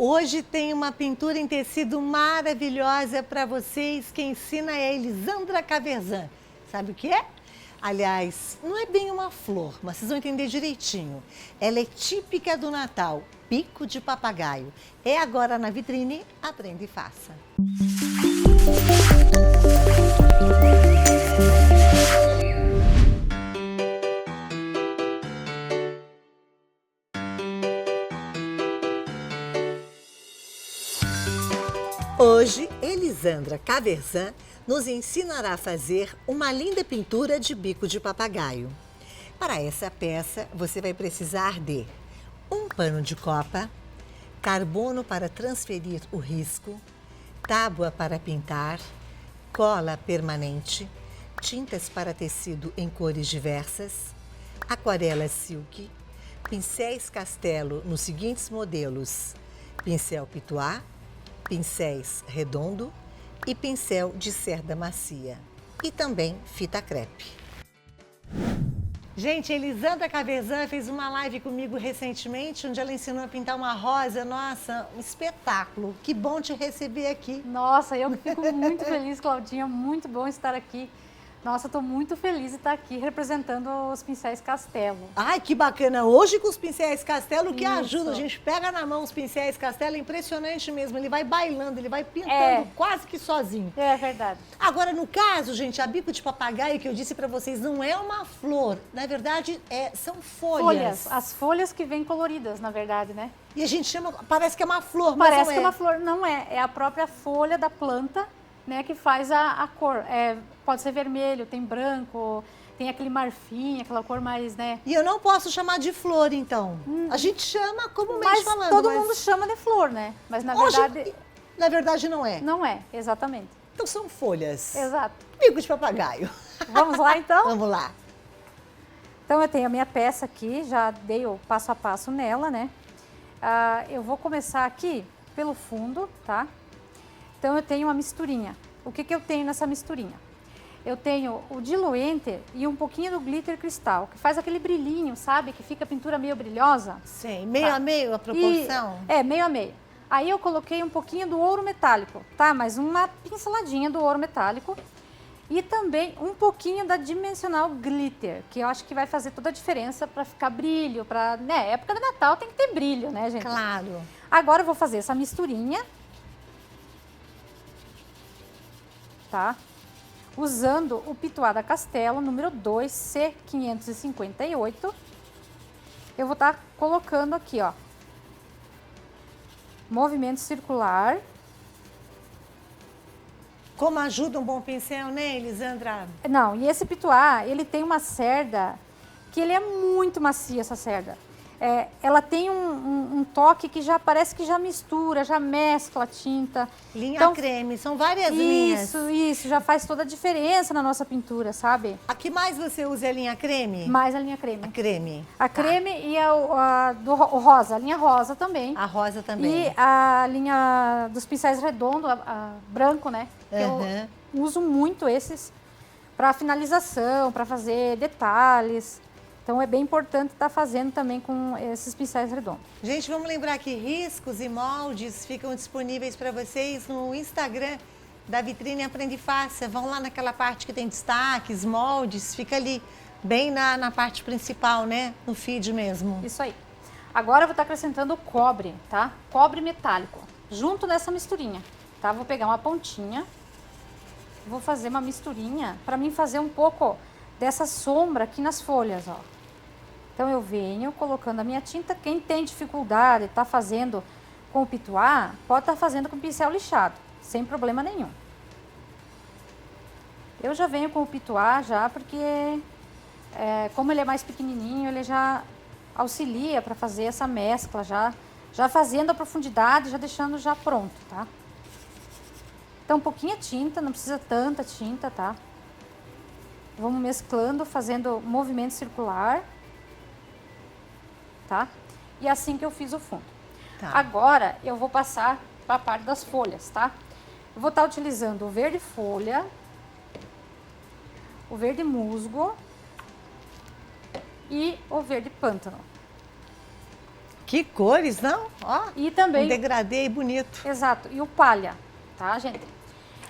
Hoje tem uma pintura em tecido maravilhosa para vocês. Quem ensina é a Elisandra Caverzan. Sabe o que é? Aliás, não é bem uma flor, mas vocês vão entender direitinho. Ela é típica do Natal, bico de papagaio. É agora na vitrine, aprenda e faça. Hoje, Elisandra Caverzan nos ensinará a fazer uma linda pintura de bico de papagaio. Para essa peça, você vai precisar de um pano de copa, carbono para transferir o risco, tábua para pintar, cola permanente, tintas para tecido em cores diversas, aquarela silk, pincéis Castelo nos seguintes modelos: pincel Pitois, pincéis redondo e pincel de cerda macia. E também fita crepe. Gente, a Elisandra Caverzan fez uma live comigo recentemente, onde ela ensinou a pintar uma rosa. Nossa, um espetáculo. Que bom te receber aqui. Nossa, eu fico muito feliz, Claudinha. Muito bom estar aqui. Nossa, estou muito feliz de estar aqui representando os pincéis Castelo. Ai, que bacana! Hoje com os pincéis Castelo, que Isso. ajuda. A gente pega na mão os pincéis Castelo, é impressionante mesmo. Ele vai bailando, ele vai pintando quase que sozinho. É verdade. Agora, no caso, gente, a bico de papagaio que eu disse para vocês não é uma flor. Na verdade, são folhas. As folhas que vêm coloridas, na verdade, né? E a gente chama, parece que é uma flor, mas Parece não que é uma flor. Não é. É a própria folha da planta, né, que faz a cor. Pode ser vermelho, tem branco, tem aquele marfim, aquela cor mais, né? E eu não posso chamar de flor, então. A gente chama comumente Mas falando. todo mundo chama de flor, né? Mas na Hoje, verdade... na verdade não é. Não é, exatamente. Então são folhas. Exato. Bico de papagaio. Vamos lá, então? Vamos lá. Então, eu tenho a minha peça aqui, já dei o passo a passo nela, né? Eu vou começar aqui pelo fundo, tá? Então, eu tenho uma misturinha. O que eu tenho nessa misturinha? Eu tenho o diluente e um pouquinho do glitter cristal, que faz aquele brilhinho, sabe? Que fica a pintura meio brilhosa. Sim, meio a meio a proporção? Meio a meio. Aí eu coloquei um pouquinho do ouro metálico, tá? Mas uma pinceladinha do ouro metálico. E também um pouquinho da Dimensional Glitter, que eu acho que vai fazer toda a diferença para ficar brilho, para, né, época de Natal tem que ter brilho, né, gente? Claro. Agora eu vou fazer essa misturinha, tá? Usando o Pitois da Castelo, número 2, C558. Eu vou estar colocando aqui, ó, movimento circular. Como ajuda um bom pincel, né, Elisandra? Não, e esse Pitois, ele tem uma cerda que ele é muito macia, essa cerda. Ela tem um toque que já parece que já mistura, já mescla a tinta. Linha Então, creme, são várias linhas. Isso, já faz toda a diferença na nossa pintura, sabe? A que mais você usa é a linha creme? Mais a linha creme. A creme. A creme e o rosa, a linha rosa também. A rosa também. E a linha dos pincéis redondos, branco, né? Que eu uso muito esses para finalização, para fazer detalhes. Então é bem importante estar fazendo também com esses pincéis redondos. Gente, vamos lembrar que riscos e moldes ficam disponíveis para vocês no Instagram da Vitrine Aprenda e Faça. Vão lá naquela parte que tem destaques, moldes, fica ali bem na parte principal, né? No feed mesmo. Isso aí. Agora eu vou estar acrescentando o cobre, tá? Cobre metálico, junto nessa misturinha, tá? Vou pegar uma pontinha, vou fazer uma misturinha para mim fazer um pouco dessa sombra aqui nas folhas, ó. Então eu venho colocando a minha tinta. Quem tem dificuldade, tá fazendo com o Pitois, pode estar fazendo com pincel lixado, sem problema nenhum. Eu já venho com o Pitois já, porque como ele é mais pequenininho, ele já auxilia para fazer essa mescla, já fazendo a profundidade, já deixando já pronto, tá? Então, pouquinha tinta, não precisa tanta tinta, tá? Vamos mesclando, fazendo movimento circular, tá? E assim que eu fiz o fundo. Tá. Agora, eu vou passar para a parte das folhas, tá? Eu vou estar utilizando o verde folha, o verde musgo e o verde pântano. Que cores, não? Ó, E também... um degradê aí bonito. Exato. E o palha, tá, gente?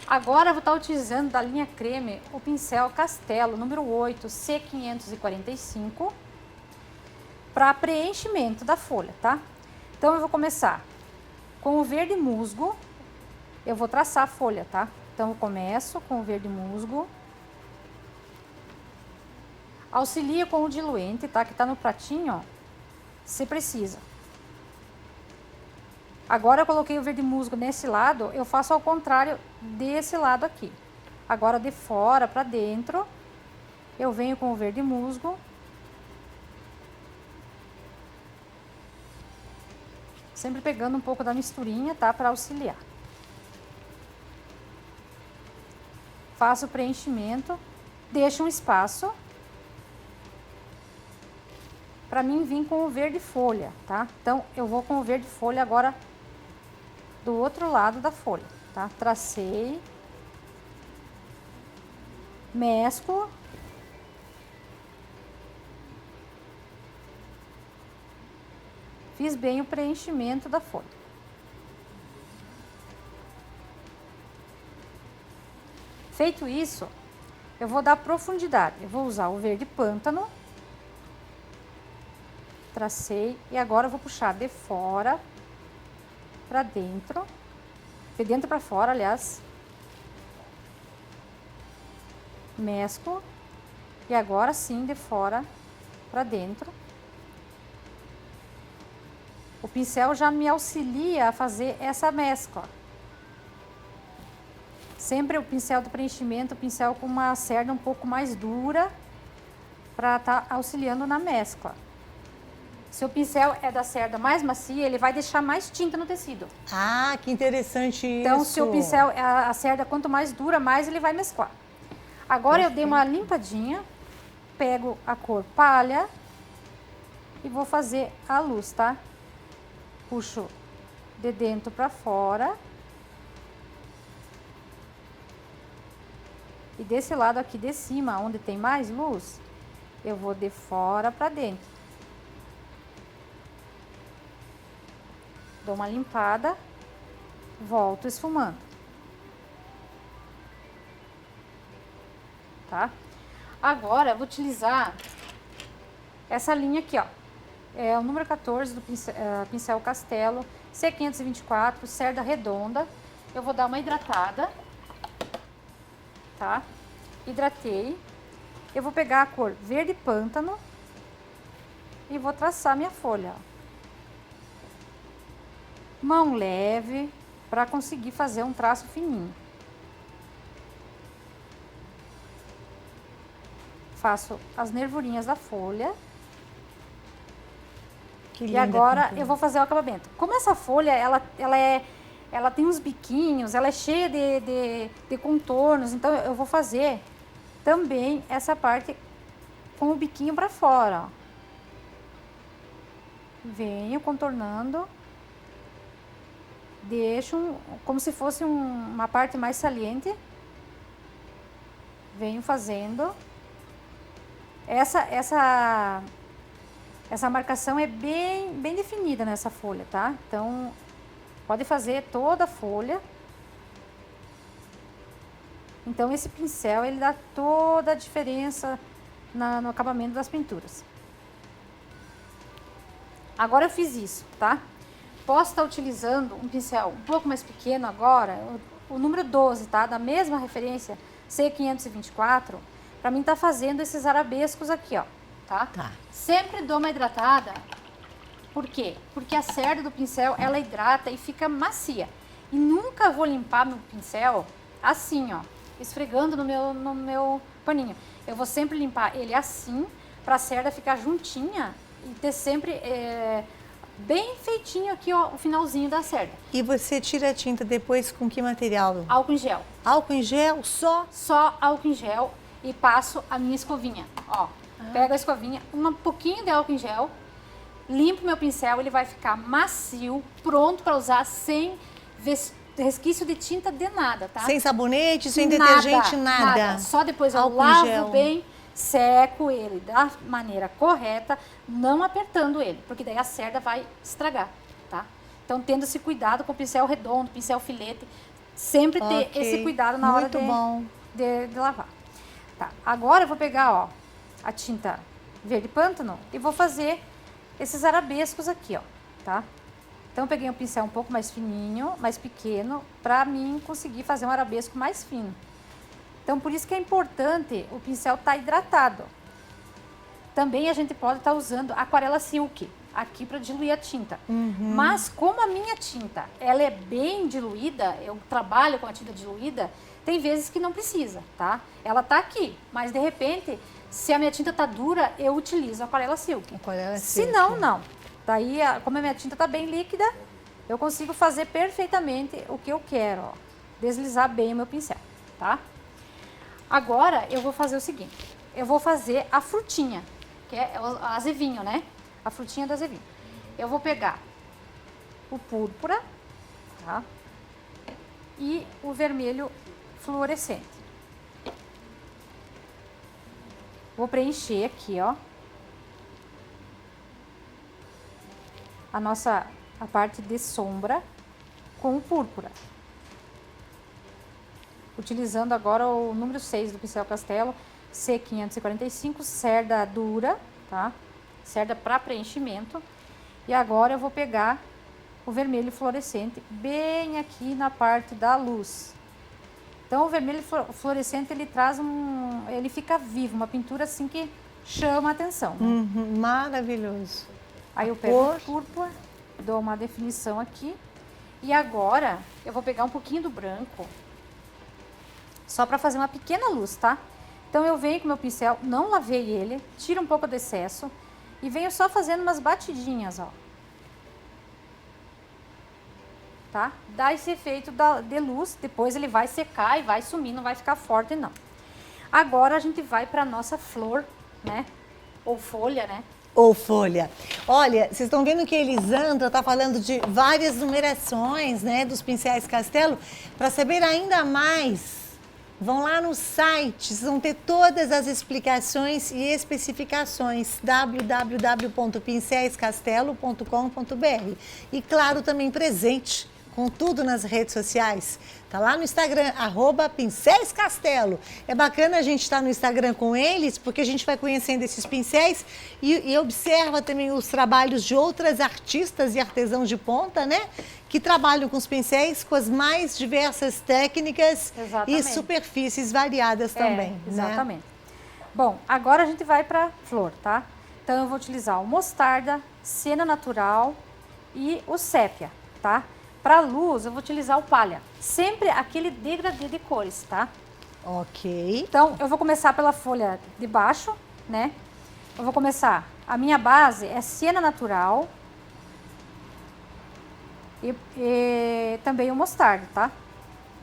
Agora eu vou estar utilizando da linha creme o pincel Castelo número 8 C545 para preenchimento da folha, tá? Então eu vou começar com o verde musgo. Eu vou traçar a folha, tá? Então eu começo com o verde musgo. Auxilia com o diluente, tá? Que tá no pratinho, ó, se precisa. Agora eu coloquei o verde musgo nesse lado, eu faço ao contrário desse lado aqui. Agora de fora para dentro, eu venho com o verde musgo. Sempre pegando um pouco da misturinha, tá? Para auxiliar. Faço o preenchimento, deixo um espaço para mim vir com o verde folha, tá? Então eu vou com o verde folha agora do outro lado da folha, tá? Tracei, mesclo, fiz bem o preenchimento da folha. Feito isso, eu vou dar profundidade. Eu vou usar o verde pântano, tracei e agora eu vou puxar de fora para dentro, de dentro para fora, aliás, mesclo e agora sim de fora para dentro. O pincel já me auxilia a fazer essa mescla. Sempre o pincel do preenchimento, o pincel com uma cerda um pouco mais dura para estar auxiliando na mescla. Se o pincel é da cerda mais macia, ele vai deixar mais tinta no tecido. Ah, que interessante isso. Então, se o pincel, a cerda quanto mais dura, mais ele vai mesclar. Agora eu dei uma limpadinha, pego a cor palha e vou fazer a luz, tá? Puxo de dentro para fora. E desse lado aqui de cima, onde tem mais luz, eu vou de fora para dentro. Dou uma limpada, volto esfumando. Tá? Agora eu vou utilizar essa linha aqui, ó. É o número 14 do pincel Castelo, C524, cerda redonda. Eu vou dar uma hidratada, tá? Hidratei. Eu vou pegar a cor verde pântano e vou traçar minha folha, ó. Mão leve, para conseguir fazer um traço fininho. Faço as nervurinhas da folha. Que E linda agora pintura. eu vou fazer o acabamento. Como essa folha, ela tem uns biquinhos, ela é cheia de contornos, então eu vou fazer também essa parte com o biquinho para fora, ó. Venho contornando. Deixo como se fosse uma parte mais saliente. Venho fazendo. Essa marcação é bem definida nessa folha, tá? Então, pode fazer toda a folha. Então, esse pincel, ele dá toda a diferença no acabamento das pinturas. Agora eu fiz isso, tá? Posso estar utilizando um pincel um pouco mais pequeno agora, o número 12, tá? Da mesma referência, C524, para mim tá fazendo esses arabescos aqui, ó, tá? Tá. Sempre dou uma hidratada. Por quê? Porque a cerda do pincel, ela hidrata e fica macia. E nunca vou limpar meu pincel assim, ó, esfregando no meu paninho. Eu vou sempre limpar ele assim, para a cerda ficar juntinha e ter sempre bem feitinho aqui, ó, o finalzinho da cerda. E você tira a tinta depois com que material? Álcool em gel. Álcool em gel só? Só álcool em gel e passo a minha escovinha, ó. Pego a escovinha, um pouquinho de álcool em gel, limpo meu pincel, ele vai ficar macio, pronto para usar sem resquício de tinta de nada, tá? Sem sabonete, sem Nada, detergente, nada. Só depois eu Álcool em lavo gel. bem, seco ele da maneira correta, não apertando ele, porque daí a cerda vai estragar, tá? Então, tendo esse cuidado com o pincel redondo, pincel filete, sempre ter esse cuidado na hora de lavar. Tá, agora eu vou pegar, ó, a tinta verde pântano e vou fazer esses arabescos aqui, ó, tá? Então, eu peguei um pincel um pouco mais fininho, mais pequeno, pra mim conseguir fazer um arabesco mais fino. Então, por isso que é importante o pincel estar hidratado. Também a gente pode estar usando aquarela silk aqui para diluir a tinta. Mas como a minha tinta, ela é bem diluída, eu trabalho com a tinta diluída, tem vezes que não precisa, tá? Ela tá aqui, mas de repente, se a minha tinta tá dura, eu utilizo a aquarela silk. Se não, não. Daí, como a minha tinta tá bem líquida, eu consigo fazer perfeitamente o que eu quero, ó. Deslizar bem o meu pincel, tá? Agora, eu vou fazer o seguinte. Eu vou fazer a frutinha, que é o azevinho, né? A frutinha do azevinho. Eu vou pegar o púrpura, tá? E o vermelho fluorescente. Vou preencher aqui, ó. A parte de sombra com o púrpura. Utilizando agora o número 6 do pincel Castelo, C545, cerda dura, tá? Cerda para preenchimento. E agora eu vou pegar o vermelho fluorescente bem aqui na parte da luz. Então, o vermelho fluorescente, ele traz ele fica vivo, uma pintura assim que chama a atenção. Né? Maravilhoso. Aí eu pego o púrpura, dou uma definição aqui. E agora, eu vou pegar um pouquinho do branco, só para fazer uma pequena luz, tá? Então, eu venho com meu pincel, não lavei ele, tiro um pouco do excesso e venho só fazendo umas batidinhas, ó. Tá? Dá esse efeito de luz, depois ele vai secar e vai sumir, não vai ficar forte, não. Agora, a gente vai para nossa flor, né? Ou folha, né? Ou folha. Olha, vocês estão vendo que a Elisandra está falando de várias numerações, né, dos pincéis Castelo. Para saber ainda mais, vão lá no site, vocês vão ter todas as explicações e especificações, www.pincescastelo.com.br. E claro, também presente com tudo nas redes sociais. Tá lá no Instagram, @pincescastelo. É bacana a gente estar no Instagram com eles, porque a gente vai conhecendo esses pincéis e observa também os trabalhos de outras artistas e artesãos de ponta, né? Que trabalham com os pincéis, com as mais diversas técnicas e superfícies variadas também. Exatamente. Né? Bom, agora a gente vai para flor, tá? Então, eu vou utilizar o mostarda, cena natural e o sépia, tá? Para luz, eu vou utilizar o palha. Sempre aquele degradê de cores, tá? Ok. Então, eu vou começar pela folha de baixo, né? Eu vou começar... A minha base é cena natural e também o mostarda, tá?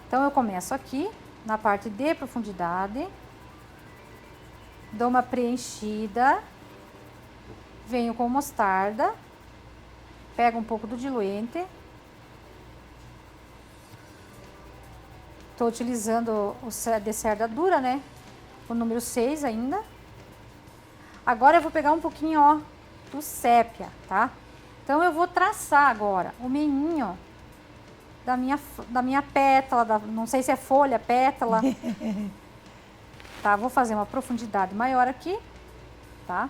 Então, eu começo aqui, na parte de profundidade. Dou uma preenchida. Venho com o mostarda. Pego um pouco do diluente. Estou utilizando o de cerda dura, né? O número 6 ainda. Agora eu vou pegar um pouquinho, ó, do sépia, tá? Então eu vou traçar agora o meinho da minha pétala, não sei se é folha, pétala. Tá, vou fazer uma profundidade maior aqui, tá?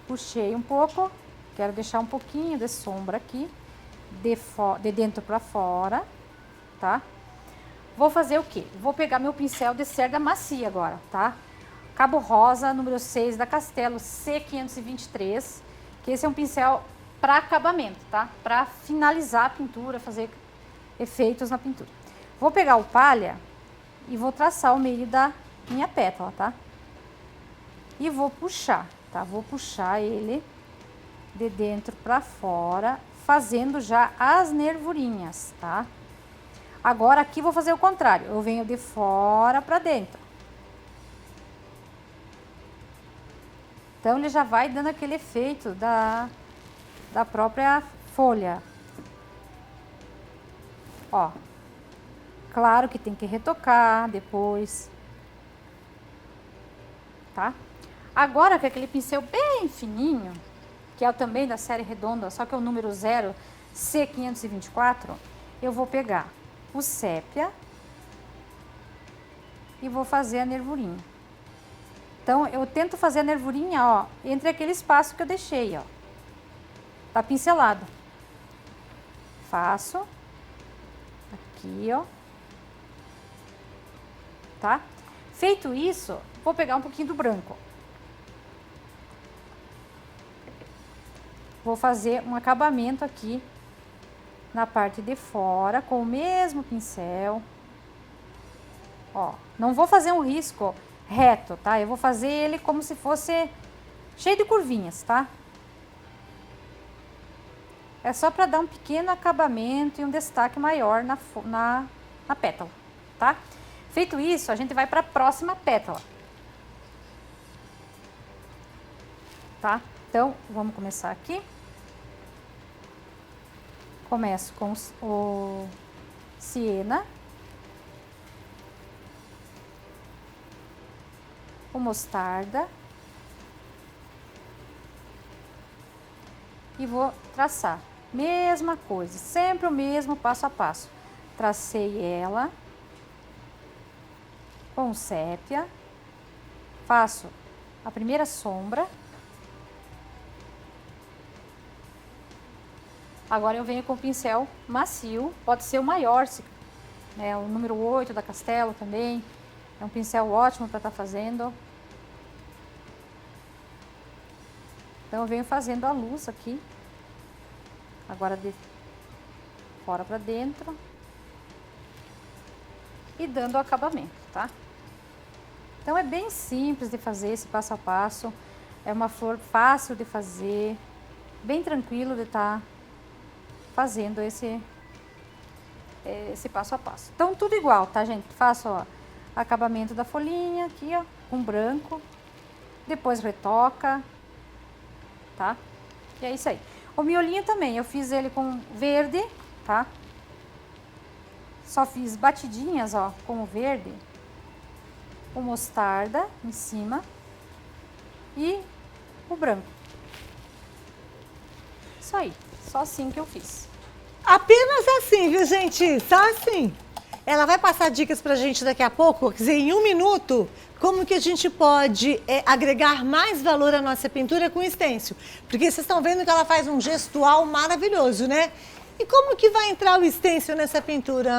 Puxei um pouco, quero deixar um pouquinho de sombra aqui, de dentro para fora, tá? Vou fazer o quê? Vou pegar meu pincel de cerda macia agora, tá? Cabo rosa, número 6 da Castelo, C523, que esse é um pincel para acabamento, tá? Para finalizar a pintura, fazer efeitos na pintura. Vou pegar o palha e vou traçar o meio da minha pétala, tá? E vou puxar, tá? Vou puxar ele de dentro para fora, fazendo já as nervurinhas, tá? Agora aqui vou fazer o contrário, eu venho de fora para dentro. Então ele já vai dando aquele efeito da própria folha. Ó, claro que tem que retocar depois. tá? Agora, com aquele pincel bem fininho, que é também da série redonda, só que é o número 0, C524, eu vou pegar o sépia e vou fazer a nervurinha. Então, eu tento fazer a nervurinha, ó, entre aquele espaço que eu deixei, ó. Tá pincelado. Faço. Aqui, ó. Tá? Feito isso, vou pegar um pouquinho do branco. Vou fazer um acabamento aqui na parte de fora com o mesmo pincel. Ó, não vou fazer um risco reto, tá? Eu vou fazer ele como se fosse cheio de curvinhas, tá? É só para dar um pequeno acabamento e um destaque maior na pétala, tá? Feito isso, a gente vai para a próxima pétala. Tá? Então, vamos começar aqui. Começo com o siena, o mostarda e vou traçar. Mesma coisa, sempre o mesmo passo a passo. Tracei ela com o sépia, faço a primeira sombra. Agora eu venho com o pincel macio, pode ser o maior, né, o número 8 da Castelo também. É um pincel ótimo para estar fazendo. Então eu venho fazendo a luz aqui. Agora de fora para dentro. E dando o acabamento, tá? Então é bem simples de fazer esse passo a passo. É uma flor fácil de fazer, bem tranquilo de estar fazendo esse passo a passo. Então tudo igual, tá, gente? Faço, ó, acabamento da folhinha aqui, ó, com branco. Depois retoca, tá? E é isso aí. O miolinho também, eu fiz ele com verde, tá? Só fiz batidinhas, ó, com o verde, o mostarda em cima e o branco. Isso aí, só assim que eu fiz. Apenas assim, viu, gente? Só assim. Ela vai passar dicas pra gente daqui a pouco, quer dizer, em 1 minuto, como que a gente pode agregar mais valor à nossa pintura com stencil. Porque vocês estão vendo que ela faz um gestual maravilhoso, né? E como que vai entrar o stencil nessa pintura?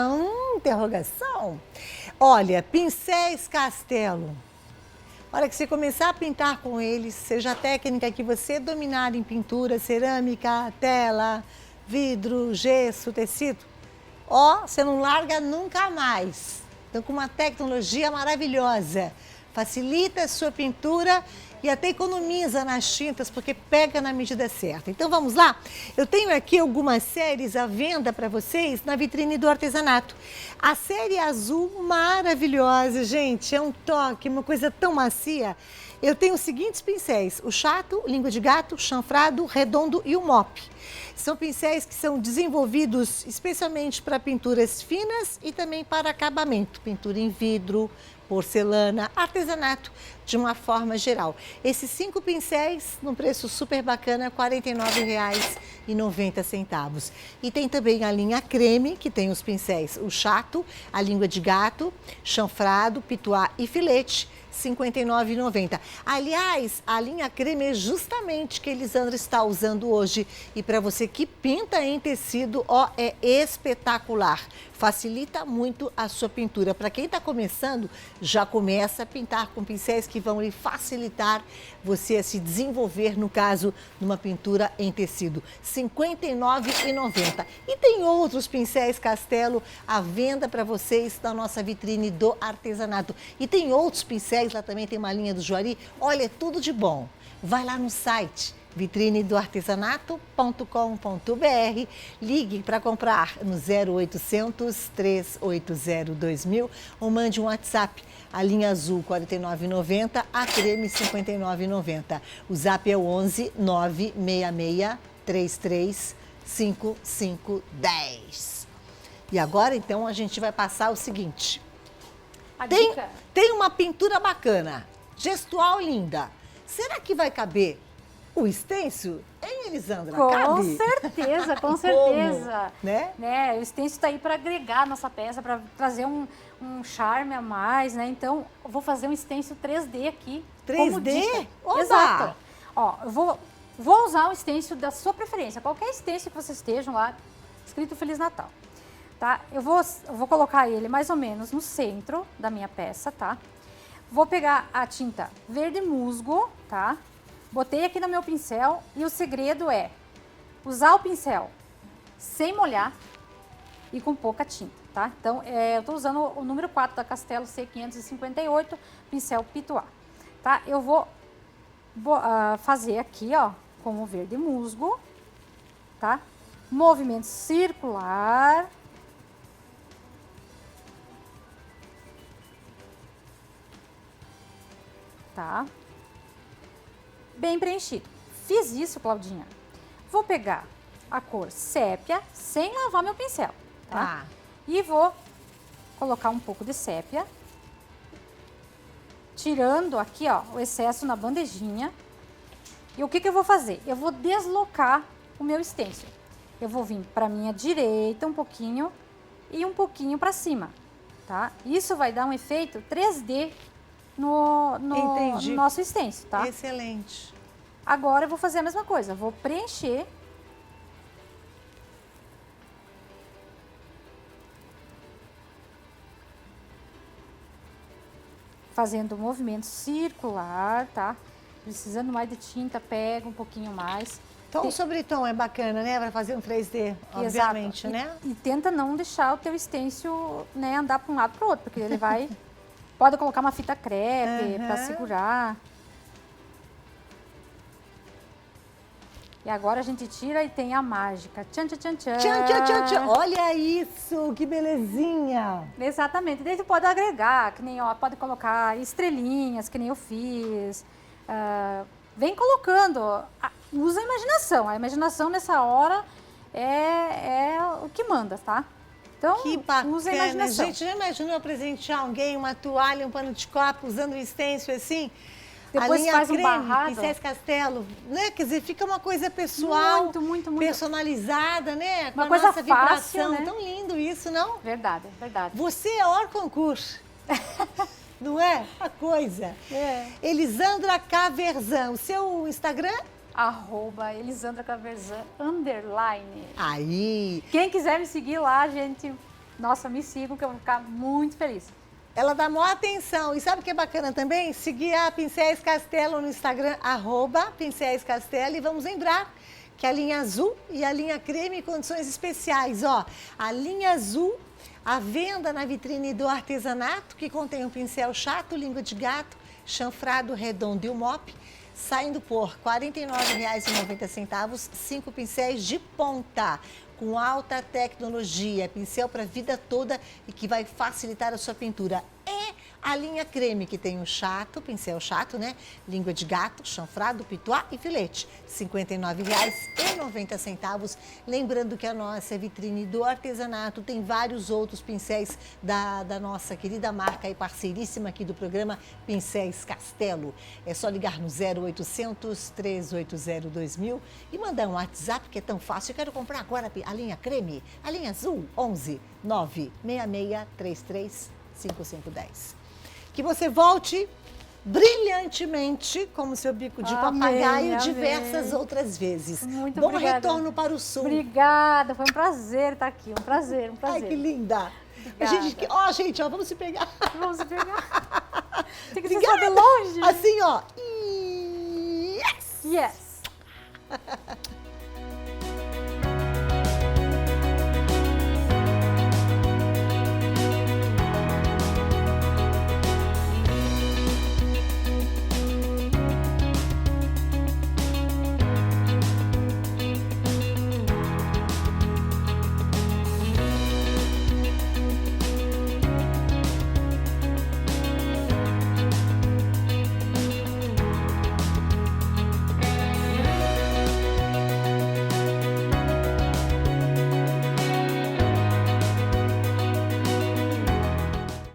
Interrogação. Olha, pincéis Castelo. A hora que você começar a pintar com eles, seja a técnica que você dominar em pintura, cerâmica, tela, vidro, gesso, tecido, ó, você não larga nunca mais. Então, com uma tecnologia maravilhosa, facilita a sua pintura e até economiza nas tintas, porque pega na medida certa. Então, vamos lá? Eu tenho aqui algumas séries à venda para vocês na vitrine do artesanato. A série azul maravilhosa, gente, é um toque, uma coisa tão macia. Eu tenho os seguintes pincéis: o chato, língua de gato, chanfrado, redondo e o mop. São pincéis que são desenvolvidos especialmente para pinturas finas e também para acabamento, pintura em vidro, porcelana, artesanato, de uma forma geral. Esses 5 pincéis, num preço super bacana, R$ 49,90. E tem também a linha creme, que tem os pincéis, o chato, a língua de gato, chanfrado, pituá e filete, R$ 59,90. Aliás, a linha creme é justamente que Elisandra está usando hoje. E para você que pinta em tecido, ó, é espetacular. Facilita muito a sua pintura. Para quem está começando, já começa a pintar com pincéis que vão lhe facilitar você a se desenvolver, no caso, numa pintura em tecido. R$ 59,90. E tem outros pincéis Castelo à venda para vocês na nossa vitrine do artesanato. E tem outros pincéis, lá também tem uma linha do Juari. Olha, é tudo de bom. Vai lá no site vitrinedoartesanato.com.br, ligue para comprar no 0800 380 2000 ou mande um WhatsApp, a linha azul R$ 49,90, a creme R$ 59,90. O zap é o 11 966 33 5510. E agora então a gente vai passar o seguinte, tem uma pintura bacana, gestual linda. Será que vai caber o stencil, hein, Elisandra? Com Cabe? certeza, com Como? certeza. Né? O stencil está aí para agregar a nossa peça, para trazer um charme a mais, né? Então, eu vou fazer um stencil 3D aqui. 3D? Oba! Exato. Ó, eu vou usar um stencil da sua preferência. Qualquer stencil que vocês estejam lá, escrito Feliz Natal. Tá? Eu vou colocar ele mais ou menos no centro da minha peça, tá? Vou pegar a tinta verde musgo, tá? Botei aqui no meu pincel e o segredo é usar o pincel sem molhar e com pouca tinta, tá? Então, eu tô usando o número 4 da Castelo C558, pincel Pituá, tá? Eu vou fazer aqui, ó, com o verde musgo, tá? Movimento circular. Tá? Bem preenchido. Fiz isso, Claudinha. Vou pegar a cor sépia sem lavar meu pincel, tá? E vou colocar um pouco de sépia, tirando aqui, ó, o excesso na bandejinha. E o que eu vou fazer? Eu vou deslocar o meu stencil. Eu vou vir para minha direita um pouquinho e um pouquinho para cima, tá? Isso vai dar um efeito 3D no nosso stencil, tá? Excelente. Agora eu vou fazer a mesma coisa, vou preencher. Fazendo um movimento circular, tá? Precisando mais de tinta, pega um pouquinho mais. Tom sobre tom é bacana, né? Para fazer um 3D, obviamente, né? E tenta não deixar o teu stencil, né, andar para um lado para o outro, porque ele vai... Pode colocar uma fita crepe para segurar. E agora a gente tira e tem a mágica. Tchan, tchan, tchan, tchan. Tchan, tchan, tchan, tchan. Olha isso, que belezinha. Exatamente. Daí tu pode agregar, que nem, ó, pode colocar estrelinhas, que nem eu fiz. Vem colocando. Usa a imaginação. A imaginação nessa hora é o que manda, tá? Então, que bacana. usa a imaginação. Gente, já imaginou presentear alguém uma toalha, um pano de copo, usando o stencil assim? Depois a linha faz creme, um barrado. Pincéis Castelo, né? Quer dizer, fica uma coisa pessoal, muito personalizada, né? Com uma a coisa nossa fácil, vibração. né? Tão lindo isso, não? Verdade, verdade. Você é hors concurso. Não é? A coisa. É. Elisandra Caverzan, o seu Instagram? @ElisandraCaverzan _. Aí. Quem quiser me seguir lá, gente, nossa, me sigam que eu vou ficar muito feliz. Ela dá maior atenção. E sabe o que é bacana também? Seguir a Pincéis Castelo no Instagram, @Pincéis Castelo. E vamos lembrar que a linha azul e a linha creme em condições especiais. Ó, a linha azul, a venda na vitrine do artesanato, que contém um pincel chato, língua de gato, chanfrado, redondo e o mop, saindo por R$ 49,90, 5 pincéis de ponta, com alta tecnologia, pincel para a vida toda e que vai facilitar a sua pintura. E a linha creme, que tem o chato, pincel chato, né? Língua de gato, chanfrado, pituá e filete, R$ 59,90. Lembrando que a nossa vitrine do artesanato tem vários outros pincéis da nossa querida marca e parceiríssima aqui do programa, Pincéis Castelo. É só ligar no 0800 380 2000 e mandar um WhatsApp, que é tão fácil. Eu quero comprar agora a linha creme, a linha azul, 11 966 33 5510. Que você volte brilhantemente como seu bico de papagaio diversas outras vezes. Muito Bom obrigada. retorno para o Sul. Obrigada, foi um prazer estar aqui, um prazer, um prazer. Ai, que linda. Obrigada. Gente, ó, vamos se pegar. Vamos se pegar. Tem que ser só de longe. Assim, ó. Yes! Yes.